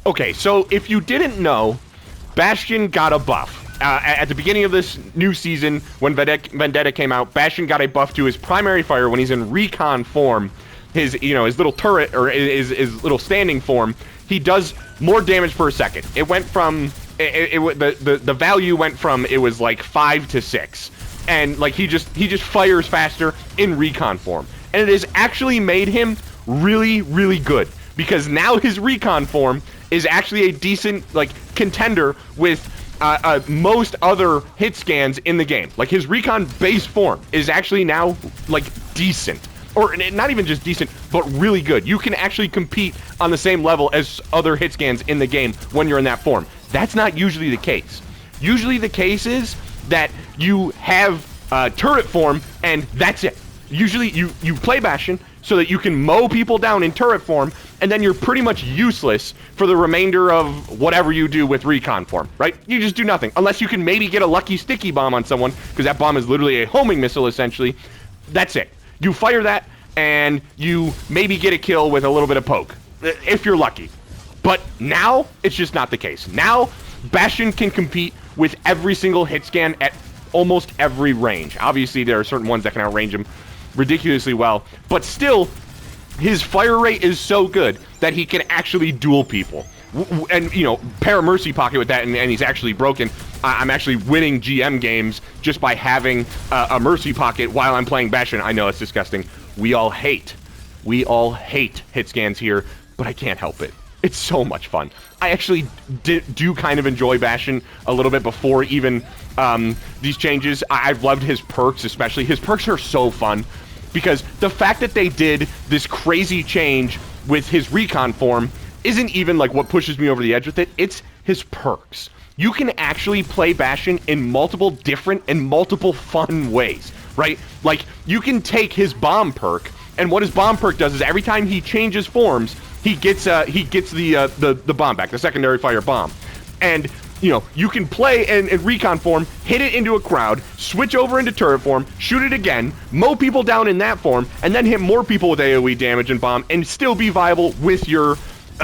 Okay, so if you didn't know, Bastion got a buff. At the beginning of this new season, when Vendetta came out, Bastion got a buff to his primary fire when he's in recon form. His little turret, or his little standing form, he does more damage per second. It went from, the value went from, it was like 5 to 6. And like he just fires faster in recon form. And it has actually made him really, really good. Because now his recon form is actually a decent, like, contender with most other hit scans in the game. Like, his recon base form is actually now, like, decent. Or not even just decent, but really good. You can actually compete on the same level as other hit scans in the game when you're in that form. That's not usually the case. Usually the case is that you have turret form, and that's it. Usually you play Bastion so that you can mow people down in turret form, and then you're pretty much useless for the remainder of whatever you do with recon form, right? You just do nothing. Unless you can maybe get a lucky sticky bomb on someone, because that bomb is literally a homing missile, essentially. That's it. You fire that, and you maybe get a kill with a little bit of poke, if you're lucky. But now, it's just not the case. Now, Bastion can compete with every single hit scan at almost every range. Obviously, there are certain ones that can outrange him ridiculously well, but still, his fire rate is so good that he can actually duel people. And, you know, pair a Mercy Pocket with that, and he's actually broken. I'm actually winning GM games just by having a Mercy Pocket while I'm playing Bastion. I know, it's disgusting. We all hate hit scans here, but I can't help it. It's so much fun. I actually do kind of enjoy Bastion a little bit before even these changes. I've loved his perks, especially. His perks are so fun because the fact that they did this crazy change with his recon form isn't even like what pushes me over the edge with it. It's his perks. You can actually play Bastion in multiple different and multiple fun ways, right? Like, you can take his bomb perk, and what his bomb perk does is every time he changes forms, he gets the bomb back, the secondary fire bomb. And, you know, you can play in recon form, hit it into a crowd, switch over into turret form, shoot it again, mow people down in that form, and then hit more people with AoE damage and bomb, and still be viable with your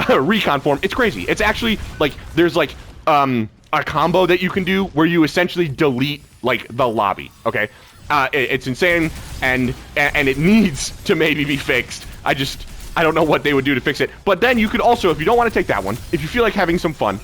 recon form. It's crazy. It's actually, like, there's, like, a combo that you can do where you essentially delete, like, the lobby, okay? It's insane, and it needs to maybe be fixed. I don't know what they would do to fix it. But then you could also, if you don't want to take that one, if you feel like having some fun,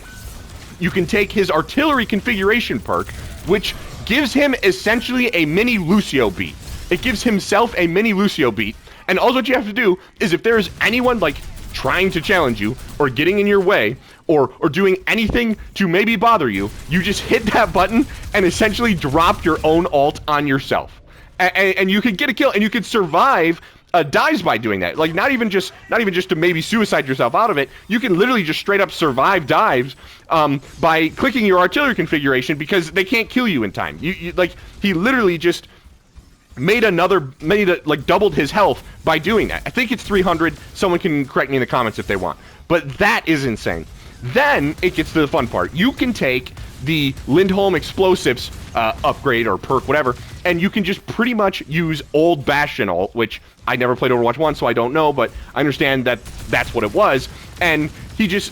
you can take his artillery configuration perk, which gives him essentially a mini Lucio beat. It gives himself a mini Lucio beat, and all what you have to do is if there's anyone, like, trying to challenge you, or getting in your way, or doing anything to maybe bother you, you just hit that button and essentially drop your own ult on yourself. And you can get a kill, and you can survive dives by doing that. Like, not even just to maybe suicide yourself out of it. You can literally just straight up survive dives by clicking your artillery configuration, because they can't kill you in time. You like, he literally just doubled his health by doing that. I think it's 300. Someone can correct me in the comments if they want. But that is insane. Then it gets to the fun part. You can take the Lindholm Explosives upgrade or perk, whatever, and you can just pretty much use old Bastion ult, which I never played Overwatch 1, so I don't know, but I understand that that's what it was. And he just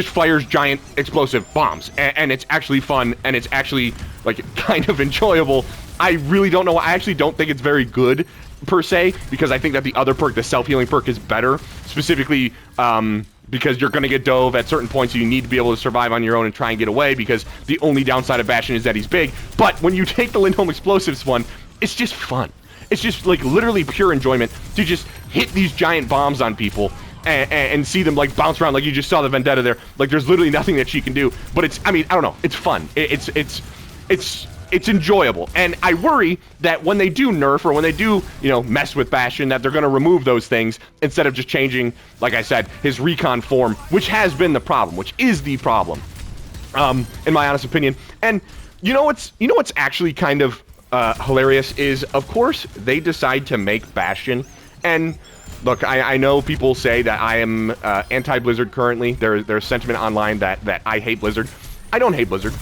fires giant explosive bombs, and it's actually fun, and it's actually, like, kind of enjoyable. I really don't know. I actually don't think it's very good, per se, because I think that the other perk, the self-healing perk, is better, specifically because you're going to get dove at certain points, so you need to be able to survive on your own and try and get away, because the only downside of Bastion is that he's big. But when you take the Lindholm Explosives one, it's just fun. It's just, like, literally pure enjoyment to just hit these giant bombs on people and see them, like, bounce around. Like, you just saw the Vendetta there. Like, there's literally nothing that she can do. But it's, I mean, I don't know. It's fun. It's enjoyable. And I worry that when they do nerf, or when they do, you know, mess with Bastion, that they're going to remove those things instead of just changing, like I said, his recon form, which has been the problem, which is the problem, in my honest opinion. And you know what's actually kind of hilarious is, of course, they decide to make Bastion. And look, I know people say that I am anti-Blizzard currently. There's sentiment online that I hate Blizzard. I don't hate Blizzard.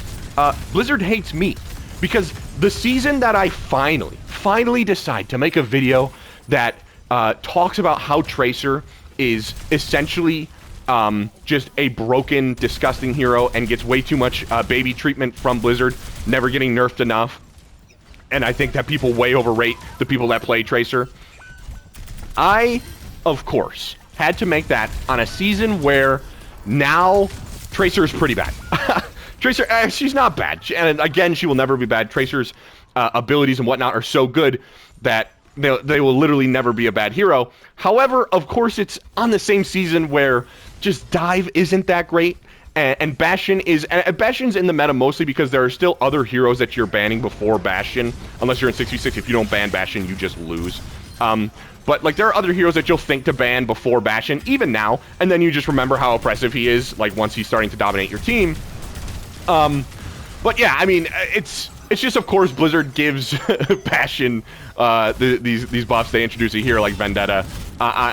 Blizzard hates me. Because the season that I finally decide to make a video that talks about how Tracer is essentially just a broken, disgusting hero and gets way too much baby treatment from Blizzard, never getting nerfed enough. And I think that people way overrate the people that play Tracer. I, of course, had to make that on a season where now Tracer is pretty bad. Tracer, she's not bad. And again, she will never be bad. Tracer's abilities and whatnot are so good that they will literally never be a bad hero. However, of course, it's on the same season where just Dive isn't that great. And Bastion is... And Bastion's in the meta mostly because there are still other heroes that you're banning before Bastion. Unless you're in 6v6. If you don't ban Bastion, you just lose. But, like, there are other heroes that you'll think to ban before Bastion, even now. And then you just remember how oppressive he is, like, once he's starting to dominate your team. But, yeah, I mean, it's just, of course, Blizzard gives Bastion these buffs. They introduce a hero like Vendetta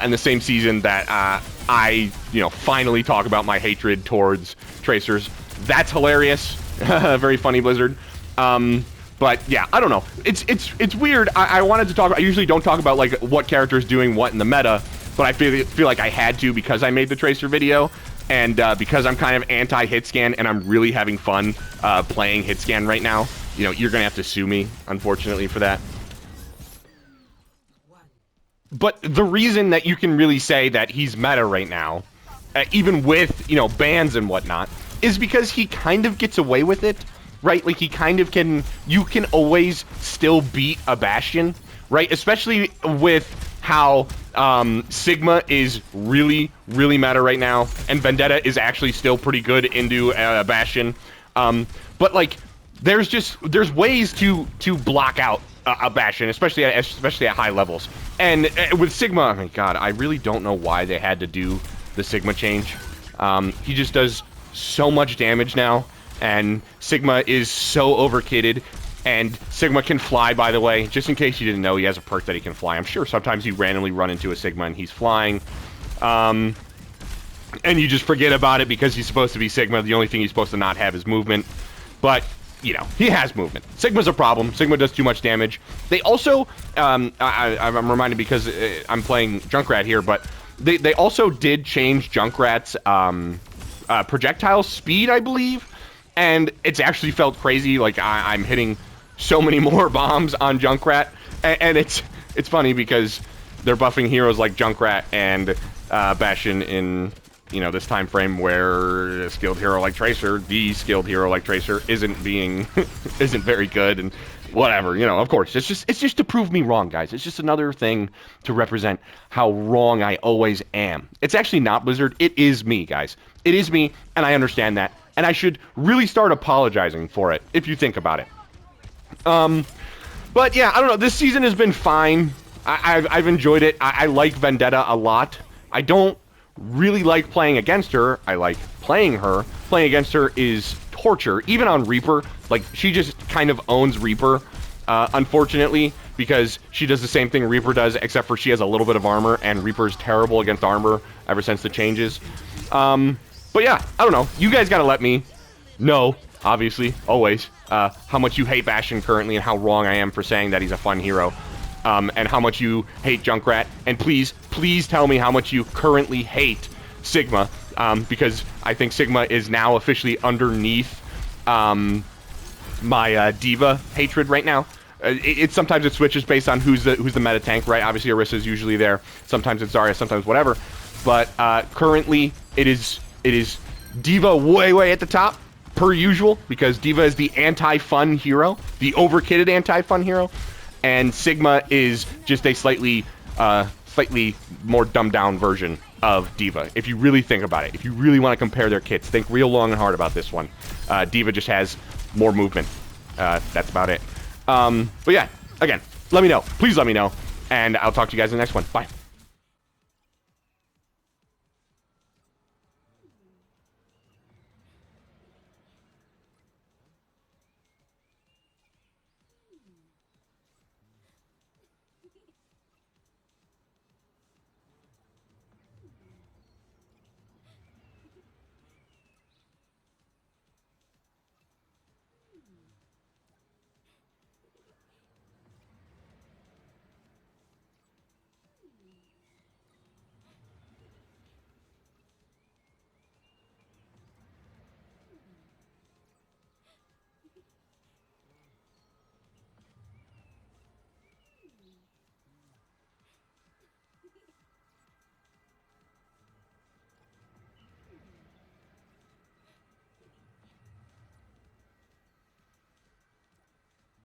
in the same season that I, finally talk about my hatred towards Tracers. That's hilarious. Very funny, Blizzard. But yeah, I don't know. It's weird. I wanted to talk about, I usually don't talk about like what character is doing what in the meta, but I feel like I had to because I made the Tracer video, and because I'm kind of anti-hitscan and I'm really having fun playing hitscan right now. You're gonna have to sue me, unfortunately, for that. But the reason that you can really say that he's meta right now, even with, bans and whatnot, is because he kind of gets away with it, right? Like, he kind of can... You can always still beat a Bastion, right? Especially with how Sigma is really, really meta right now, and Vendetta is actually still pretty good into Bastion. But, like, there's ways to block out a Bastion, especially at high levels. And with Sigma, oh my god, I really don't know why they had to do the Sigma change. He just does so much damage now, and Sigma is so overkitted. And Sigma can fly, by the way. Just in case you didn't know, he has a perk that he can fly. I'm sure sometimes you randomly run into a Sigma and he's flying. And you just forget about it because he's supposed to be Sigma. The only thing he's supposed to not have is movement. But... he has movement. Sigma's a problem. Sigma does too much damage. They also, I'm reminded because I'm playing Junkrat here, but they also did change Junkrat's projectile speed, I believe, and it's actually felt crazy. Like I'm hitting so many more bombs on Junkrat, and it's funny because they're buffing heroes like Junkrat and Bastion in this time frame where a skilled hero like Tracer, the skilled hero like Tracer, isn't very good, and whatever, of course, it's just to prove me wrong, guys. It's just another thing to represent how wrong I always am. It's actually not Blizzard, it is me, guys. It is me, and I understand that, and I should really start apologizing for it, if you think about it. But yeah, I don't know, this season has been fine. I've enjoyed it. I like Vendetta a lot. I don't really like playing against her. I like playing her. Playing against her is torture. Even on Reaper, like, she just kind of owns Reaper, unfortunately, because she does the same thing Reaper does, except for she has a little bit of armor, and Reaper's terrible against armor ever since the changes. But yeah, I don't know. You guys gotta let me know, obviously, always, how much you hate Bastion currently and how wrong I am for saying that he's a fun hero. And how much you hate Junkrat, and please tell me how much you currently hate Sigma, because I think Sigma is now officially underneath my D.Va hatred right now. Sometimes it switches based on who's the meta tank, right? Obviously Orissa's usually there. Sometimes it's Zarya, sometimes whatever. But currently it is D.Va way at the top, per usual, because D.Va is the anti-fun hero, the overkitted anti-fun hero. And Sigma is just a slightly more dumbed-down version of D.Va, if you really think about it. If you really want to compare their kits, think real long and hard about this one. D.Va just has more movement. That's about it. But yeah, again, let me know. Please let me know. And I'll talk to you guys in the next one. Bye.